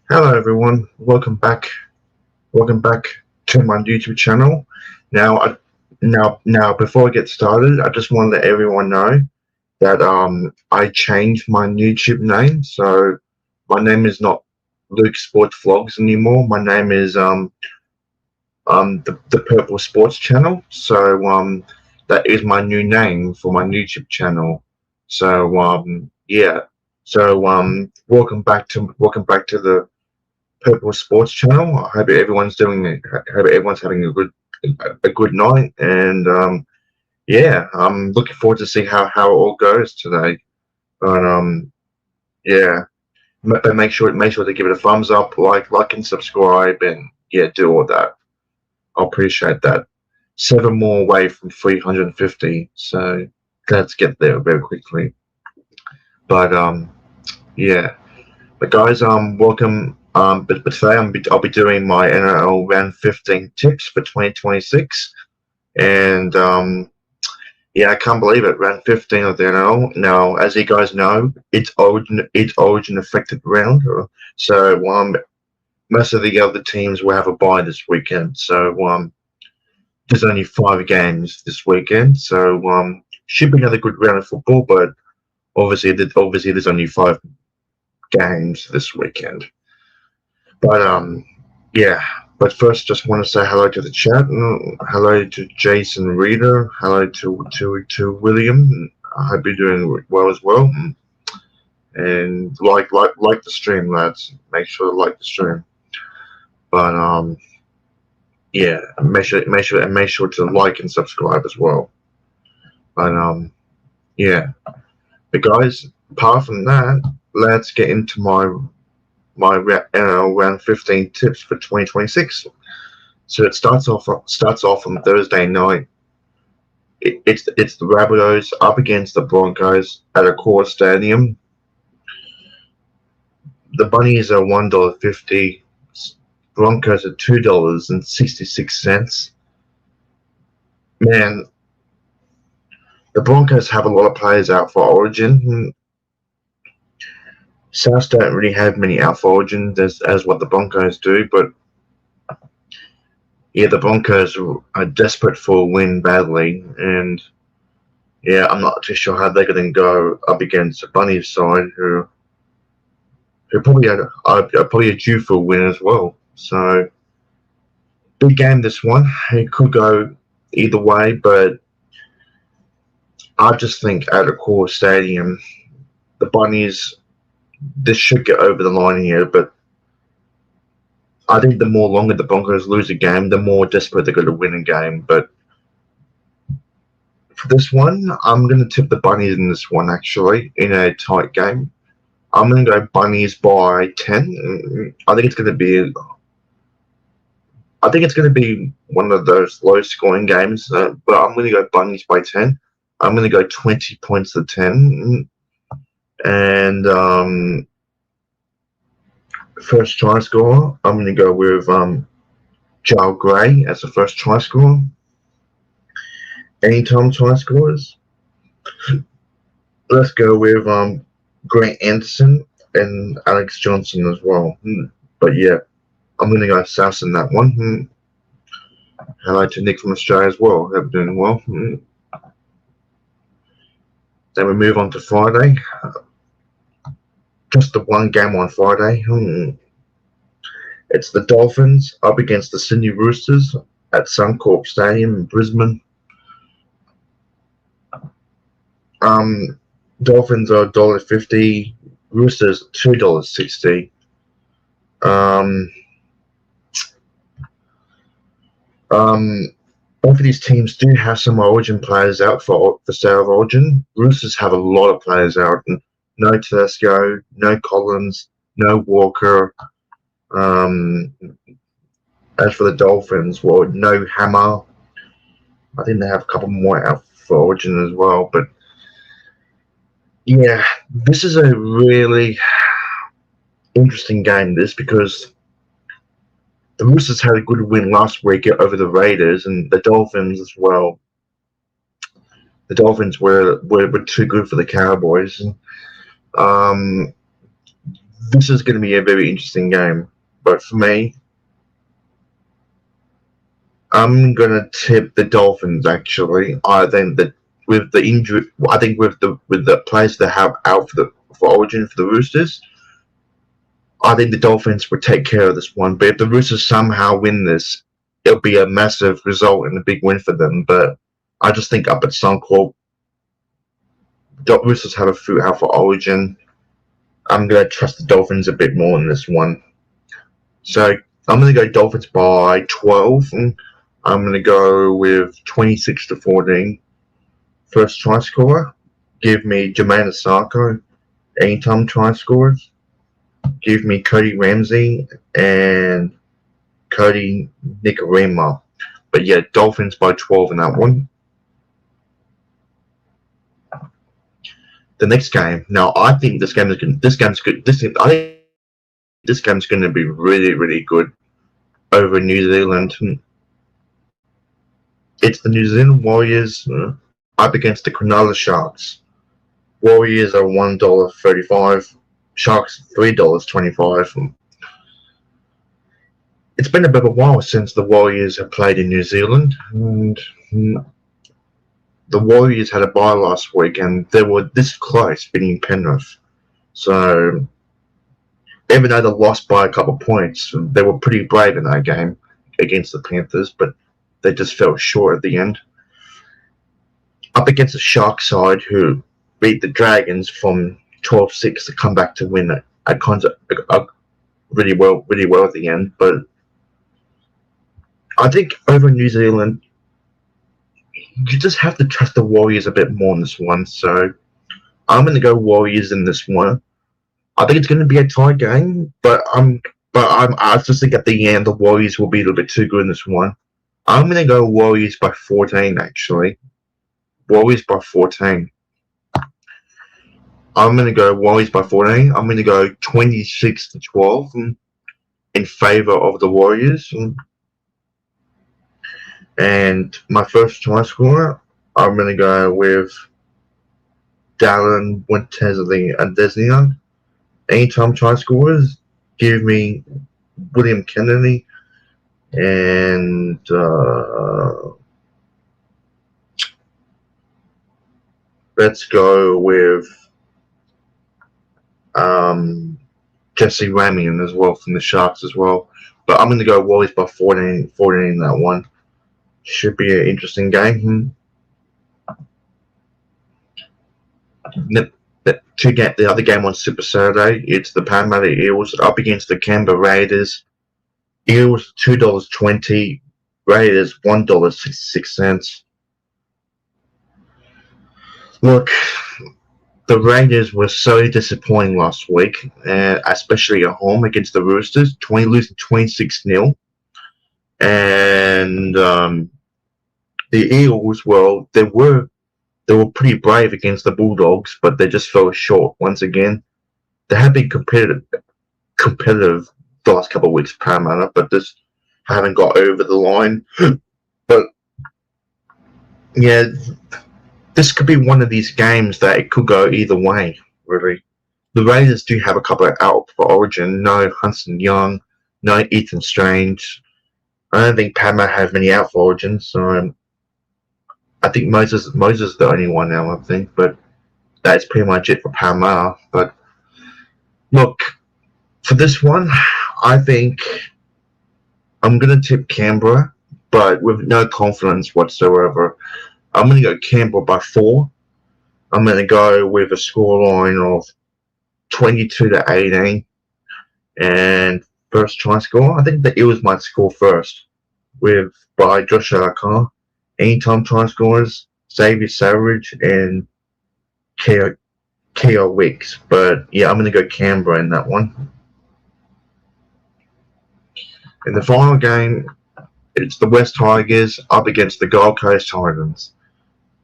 Hello everyone, welcome back. Welcome back to my YouTube channel. Now, before I get started, I just want to let everyone know that I changed my YouTube name. So my name is not Luke Sports Vlogs anymore. My name is the Purple Sports Channel. So that is my new name for my YouTube channel. So yeah. So welcome back to the Purple Sports Channel. I hope everyone's doing it. I hope everyone's having a good night, and yeah, I'm looking forward to see how it all goes today. But yeah, but make sure to give it a thumbs up, like and subscribe, and yeah, do all that. I'll appreciate that. 7 more away from 350, so let's get there very quickly. But yeah. But guys, welcome. But today I'll be doing my NRL Round 15 tips for 2026, and yeah, I can't believe it. Round 15 of the NRL. Now, as you guys know, it's Origin affected round, so most of the other teams will have a bye this weekend. So there's only 5 games this weekend, so should be another good round of football. But obviously there's only 5 games this weekend. But yeah. But first, just want to say hello to the chat. Hello to Jason Reader. Hello to William. I hope you're doing well as well. And like the stream, lads. Make sure to like the stream. But yeah, make sure to like and subscribe as well. But yeah. But guys, apart from that, let's get into my NRL Round 15 tips for 2026. So it starts off on Thursday night. It's the Rabbitohs up against the Broncos at Accor Stadium. The Bunnies are $1.50. Broncos are $2.66. Man, the Broncos have a lot of players out for Origin. Souths don't really have many out for Origin as what the Broncos do, but yeah, the Broncos are desperate for a win badly, and yeah, I'm not too sure how they're going to go up against the Bunnies side, who probably are due for a win as well. So big game this one. It could go either way, but I just think at Accor Stadium, the Bunnies, this should get over the line here, but I think the more longer the Broncos lose a game, the more desperate they're going to win a game. But for this one, I'm going to tip the Bunnies in this one, actually, in a tight game. I'm going to go Bunnies by 10. I think it's going to be one of those low-scoring games, but I'm going to go Bunnies by 10. I'm going to go 20 points to 10. And first try scorer, I'm going to go with Jarl Gray as the first try scorer. Anytime try scorers, let's go with Grant Anderson and Alex Johnson as well. But yeah, I'm going to go South in that one. Hello to Nick from Australia as well. Hope you're doing well. Then we move on to Friday. Just the one game on Friday. It's the Dolphins up against the Sydney Roosters at Suncorp Stadium in Brisbane. Dolphins are $1.50. Roosters $2.60. Both of these teams do have some Origin players out for South Origin. Roosters have a lot of players out. And no Tedesco, no Collins, no Walker. As for the Dolphins, well, no Hammer. I think they have a couple more out for Origin as well. But yeah, this is a really interesting game, because the Roosters had a good win last week over the Raiders, and the Dolphins as well. The Dolphins were too good for the Cowboys. Um, this is going to be a very interesting game. But for me, I'm going to tip the Dolphins. Actually, I think that with the injury, I think with the players that have out for Origin for the Roosters, I think the Dolphins would take care of this one. But if the Roosters somehow win this, it'll be a massive result and a big win for them. But I just think up at Suncorp, the Roosters have a foot out for Origin. I'm going to trust the Dolphins a bit more in this one. So I'm going to go Dolphins by 12. And I'm going to go with 26-14. First try scorer, give me Jermaine Asako. Anytime try scorers, give me Cody Ramsey and Cody Nicarima. But yeah, Dolphins by 12 in that one. The next game. Now I think this game's good. I think this game's going to be really, really good over New Zealand. It's the New Zealand Warriors up against the Cronulla Sharks. Warriors are $1.35. Sharks $3.25. It's been a bit of a while since the Warriors have played in New Zealand, and the Warriors had a bye last week, and they were this close beating Penrith. So even though they lost by a couple of points, they were pretty brave in that game against the Panthers, but they just fell short at the end. Up against the Shark side, who beat the Dragons from 12-6 to come back to win it really well at the end. But I think over New Zealand, you just have to trust the Warriors a bit more in this one. So I'm going to go Warriors in this one. I think it's going to be a tie game, but I just think at the end the Warriors will be a little bit too good in this one. I'm going to go Warriors by 14. Actually, Warriors by 14. I'm going to go Warriors by 14. I'm going to go 26-12 in favor of the Warriors. And my first try scorer, I'm going to go with Dallin Wintesley and Desnian. Anytime try scorers, give me William Kennedy and let's go with Jesse Ramian as well from the Sharks as well. But I'm going to go Warriors by 14 in that one. Should be an interesting game. The other game on Super Saturday, it's the Parramatta Eels up against the Canberra Raiders. Eels $2.20, Raiders $1.66. Look, the Raiders were so disappointing last week, especially at home against the Roosters, losing 26-0. And the Eagles, well, they were pretty brave against the Bulldogs, but they just fell short once again. They have been competitive the last couple of weeks, Parramatta, but just haven't got over the line. But yeah, this could be one of these games that it could go either way, really. The Raiders do have a couple of out for Origin. No Hudson Young, no Ethan Strange. I don't think Parramatta have many out for Origin, so I think Moses is the only one now, I think. But that's pretty much it for Parramatta. But look, for this one, I think I'm going to tip Canberra, but with no confidence whatsoever. I'm going to go Canberra by 4. I'm going to go with a scoreline of 22-18. And first try score, I think the Eels might score first by Josh Adokar. Anytime try scorers, Xavier Savage and K.O. Wicks. But yeah, I'm going to go Canberra in that one. In the final game, it's the West Tigers up against the Gold Coast Titans.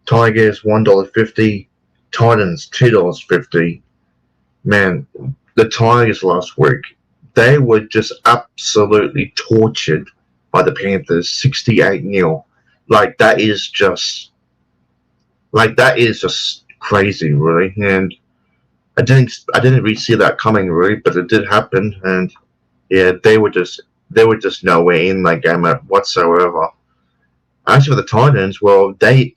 Tigers $1.50, Titans $2.50. Man, the Tigers last week, they were just absolutely tortured by the Panthers, 68-0. Like, that is just Like that is just crazy, really. And I didn't really see that coming, really, but it did happen. And yeah, they were just nowhere in that game whatsoever. As for the Titans, well, they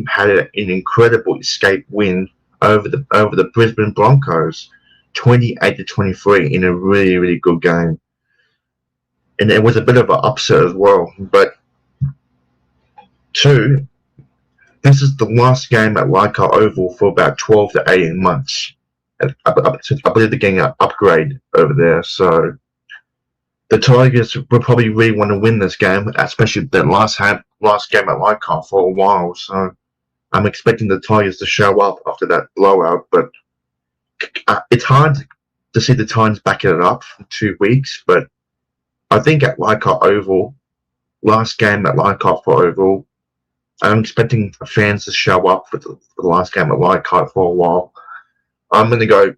had an incredible escape win over the Brisbane Broncos, 28-23 in a really really good game, and it was a bit of an upset as well. But two, this is the last game at Leichhardt Oval for about 12 to 18 months. I believe they're getting an upgrade over there, so the Tigers will probably really want to win this game, especially the last game at Leichhardt for a while. So I'm expecting the Tigers to show up after that blowout, but it's hard to see the Titans backing it up for 2 weeks. But I think at Leichhardt Oval, last game at Leichhardt for Oval, I'm expecting fans to show up for the last game at Leichhardt for a while. I'm going to go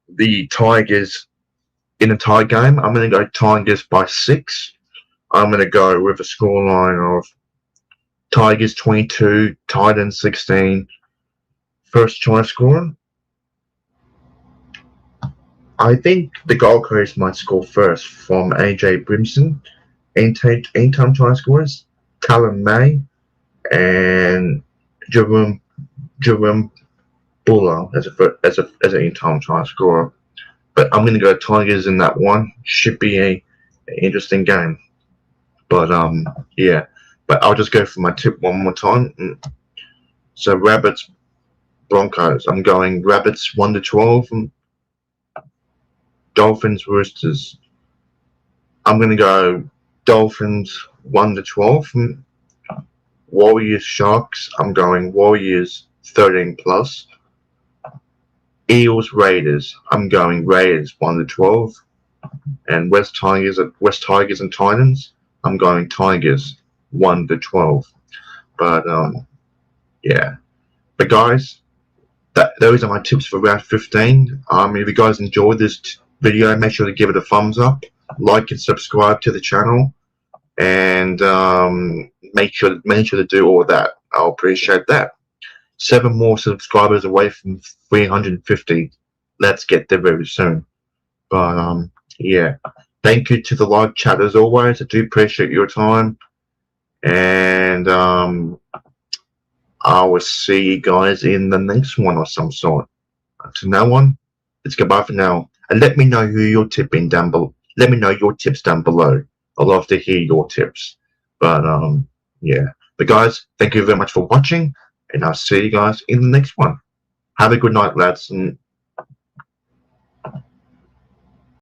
the Tigers in a tie game. I'm going to go Tigers by 6. I'm going to go with a scoreline of Tigers 22, Titans 16. First try scorer, I think the Gold Coast might score first from AJ Brimson. Anytime try scorers, Callum May and Jerome Buller as an anytime try scorer. But I'm going to go Tigers in that one. Should be an interesting game. But yeah. But I'll just go for my tip one more time. So Rabbits Broncos. I'm going Rabbits 1-12. Dolphins Roosters. I'm going to go Dolphins 1-12. Warriors Sharks. I'm going Warriors 13 plus. Eels Raiders. I'm going Raiders 1-12. And West Tigers and Titans. I'm going Tigers 1-12. But yeah. But guys, those are my tips for round 15. If you guys enjoyed this video, make sure to give it a thumbs up, like and subscribe to the channel, and make sure to do all that. I'll appreciate that. 7 more subscribers away from 350. Let's get there very soon. But yeah, thank you to the live chat as always. I do appreciate your time, and I will see you guys in the next one of some sort. Until now on, it's goodbye for now. And let me know who you're tipping down below. Let me know your tips down below. I'd love to hear your tips. But yeah. But guys, thank you very much for watching, and I'll see you guys in the next one. Have a good night, lads, and